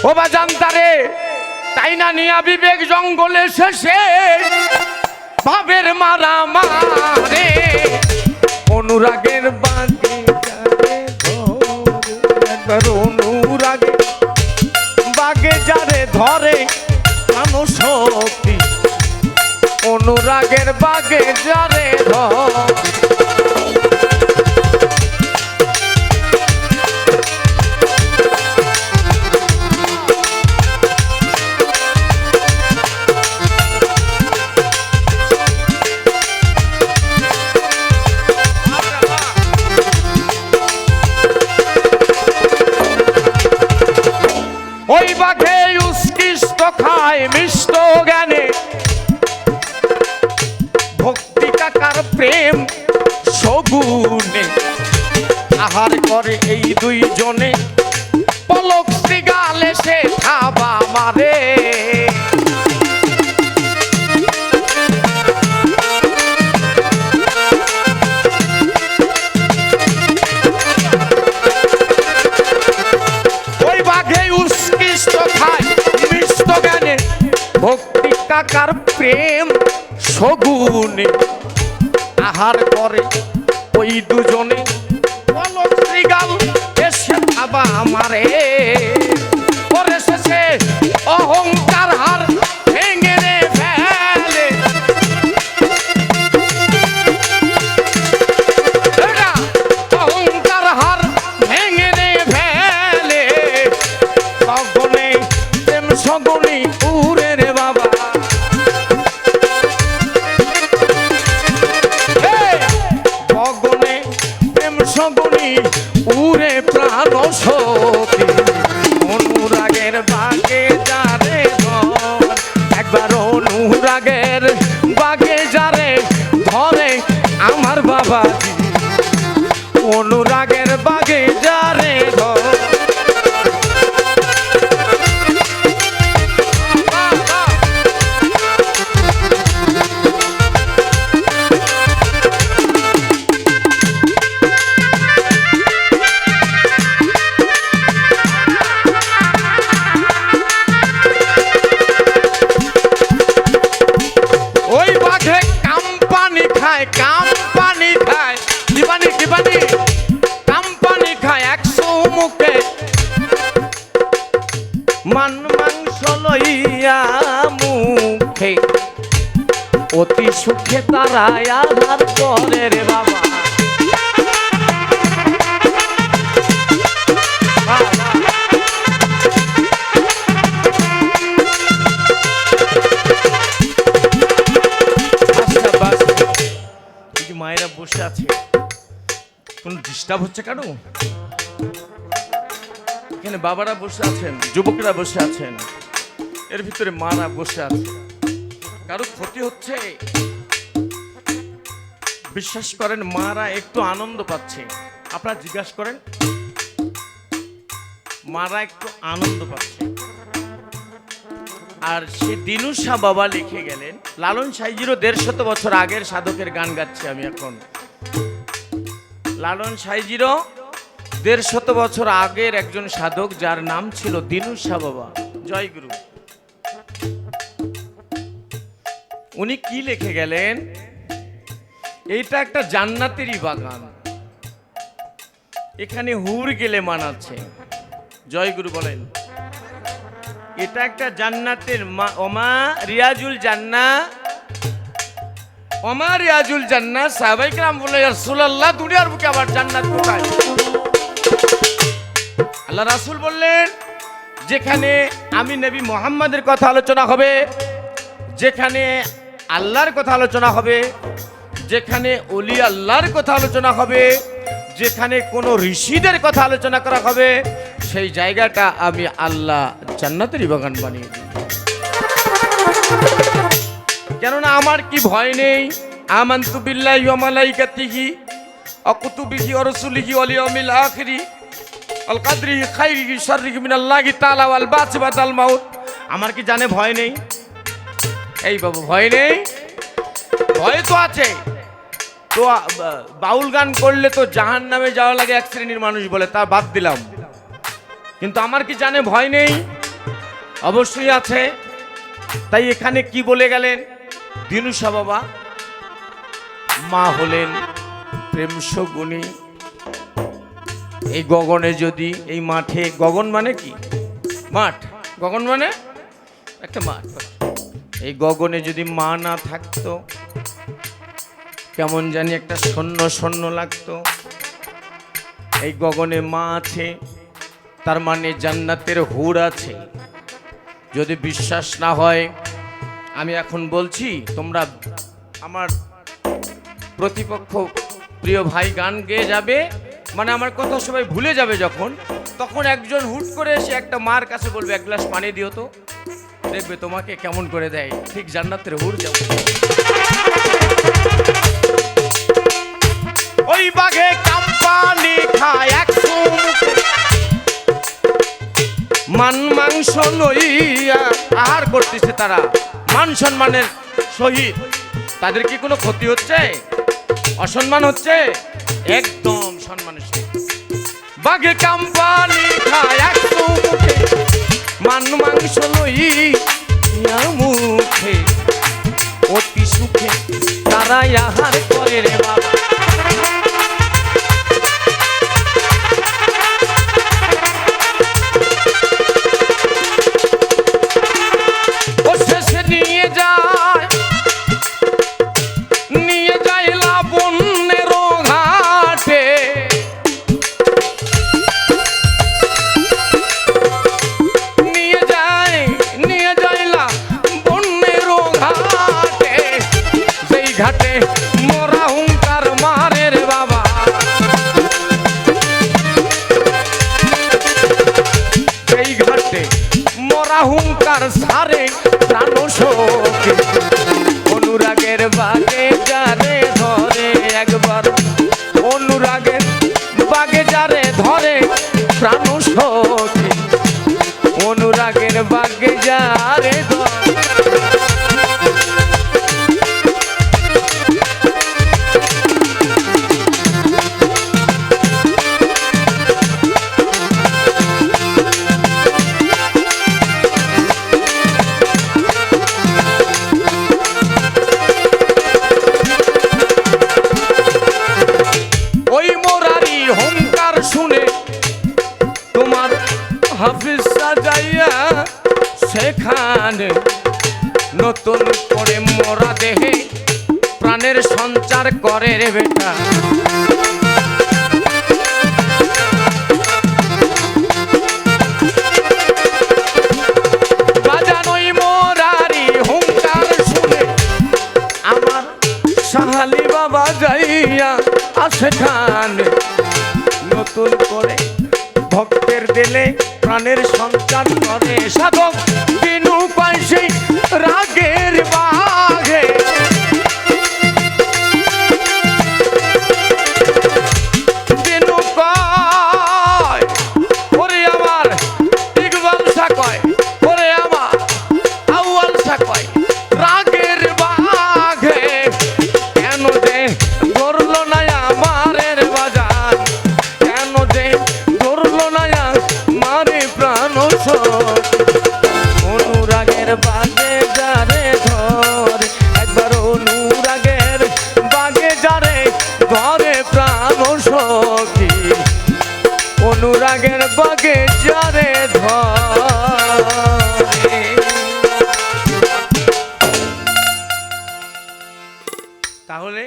ও বা জানতারে তাই না নিয়া বিবেক জঙ্গলে শেষে ভাবের মারা মারে অনুরাগের বাগে একবার অনুরাগে বাগে যারে ধরে মানুষ শক্তি অনুরাগের বাগে যারে ধরে ওই বাঘে উৎকৃষ্ট খায় মিষ্ট জ্ঞানে ভক্তি কাকার প্রেম সগুনে আহার করে এই দুইজনে পলক শ্রীগালে সে থাবা মারে ভক্তি কাকার প্রেম সগুনে আহার করে ওই দুজনে পলক শ্রীগাল এসে খাবা আমারে পরে শেষে অহংকার হার ভেঙে রে ফেলে অহংকার হার ভেঙে রে ফেলে সগুনে প্রেম সগুনি উড়ে রে বাবা গগনে প্রেম সগুনি উড়ে প্রাণ সখী অনুরাগের বাগে যারে একবার অনুরাগের বাগে যারে ধরে আমার বাবাজি অনুরাগের বাগে যারে ধরে কাম্পানি খায় দিবানি দিবানি কাম্পানি খায় 100 মুখে মান মাংস লইয়া মুখে অতি সুখে তারা আহার করে রে বাবা মায়েরা বসে আছে কোন ডিস্টার্ব হচ্ছে কেন এখানে বাবারা বসে আছেন যুবকরা বসে আছেন এর ভিতরে মারা বসে আছে কারো ক্ষতি হচ্ছে বিশ্বাস করেন মারা একটু আনন্দ পাচ্ছে আপনারা জিজ্ঞাসা করেন মারা একটু আনন্দ পাচ্ছে আর সে দিনু শাহ বাবা লিখে গেলেন লালন সাঁইজিরও 150 বছর আগের সাধকের গান গাচ্ছি আমি এখন লালন সাঁইজিরও 150 বছর আগের একজন সাধক যার নাম ছিল দিনু শাহ বাবা জয় গুরু উনি কি লিখে গেলেন এইটা একটা জান্নাতেরই বাগান এখানে হুর গেলে মানাচ্ছে জয় গুরু বলেন এটা একটা জান্নাতের ওমা রিয়াজুল জান্নাহ ওমা রিয়াজুল জান্নাহ সাহাবায়ে কেরাম বলে ইয়া রাসূলুল্লাহ দুনিয়ার বুকে আবার জান্নাত কোথায় আল্লাহ রাসূল বললেন যেখানে আমি নবী মুহাম্মদের কথা আলোচনা হবে যেখানে আল্লাহর কথা আলোচনা হবে যেখানে ওলি আল্লাহর কথা আলোচনা হবে যেখানে কোনো ঋষিদের কথা আলোচনা করা হবে সেই জায়গাটা আমি আল্লাহ জান্নাতেরই বাগান বানিয়ে দিই কেননা আমার কি ভয় নেই আমানতু বিল্লাহি ওয়া মালাইকাতিহি ওয়া কুতুবিহি ওয়া রাসূলিহি ওয়াল ইয়াউমিল আখিরি আল কাদরিহি খাইরিহি শাররিহি মিনাল্লাহি তাআলা ওয়াল বা'সি বাদাল মাউত আমার কি জানে ভয় নেই এই বাবু ভয় নেই ভয় তো আছে তো বাউল গান করলে তো জাহান্নামে যাওয়া লাগে এক শ্রেণীর মানুষ বলে তা বাদ দিলাম কিন্তু আমার কি জানে ভয় নেই অবশ্যই আছে। তাই এখানে কি বলে গেলেন দিনুসা বাবা? মা হলেন প্রেম সগুণী। এই গগনে যদি এই মাঠে, গগন মানে কি? মাঠ। গগন মানে একটা মাঠ। এই গগনে যদি মা না থাকতো কেমন জানি একটা শূন্য শূন্য লাগতো। এই গগনে মা আছে, তার মানে জান্নাতের হুর আছে। যদি বিশ্বাস না হয় আমি এখন বলছি, তোমরা আমার প্রতিপক্ষ প্রিয় ভাই গান গেয়ে যাবে, মানে আমার কথা সবাই ভুলে যাবে যখন, তখন একজন হুট করে এসে একটা মার কাছে বলবে এক গ্লাস পানি দিও তো, দেখবে তোমাকে কেমন করে দেয়, ঠিক জান্নাতের হুর যাবে। ওই বাঘে কাম্পানি খায় একশো মান মাংস লইয়া আহার করতেছে তারা, মান সম্মানের সহিত। তাদের কি কোনো ক্ষতি হচ্ছে? অসম্মান হচ্ছে? একদম সম্মানের সহিত। বাঘে কাম্পানি খায় একশো মুখে, মান মাংস লইয়া মুখে, অতি সুখে তারা আহার করে রে বাবা। ঘাটে মোরা হুঙ্কার মারে রে বাবা, সেই ঘাটে মোরা হুঙ্কার সারে প্রাণ শোকে। অনুরাগের বাগে যারে ধরে একবার, অনুরাগের বাগে যারে ধরে প্রাণ শোকে, অনুরাগের বাগে যারে ধরে। হাফিজ সাজাইয়া সেখানে নতুন করে মোরা দেহে প্রাণের সঞ্চার করে রে বেটা। বাজানোই মোরারি হুঙ্কার শুনে আমার সাহালি বাবা যাইয়া সেখানে নতুন করে ভক্তের দিলে প্রাণের সঞ্চার করে। সাধক বিনু পায় সেই রাগের বাঘে, বিনু কয় ওরে আমার ইকবাল শাহ কয়, ওরে আমার আউয়াল শাহ কয়, রাগের বাঘে কেন দে ধরলো না আমারের বাজার, কেন দে ধরলো না মারে প্রাণ শোক। অনুরাগের বাগে যারে ধরে একবার, অনুরাগের বাগে যারে ধরে প্রাণ সখী, অনুরাগের বাগে যারে ধরে। তাহলে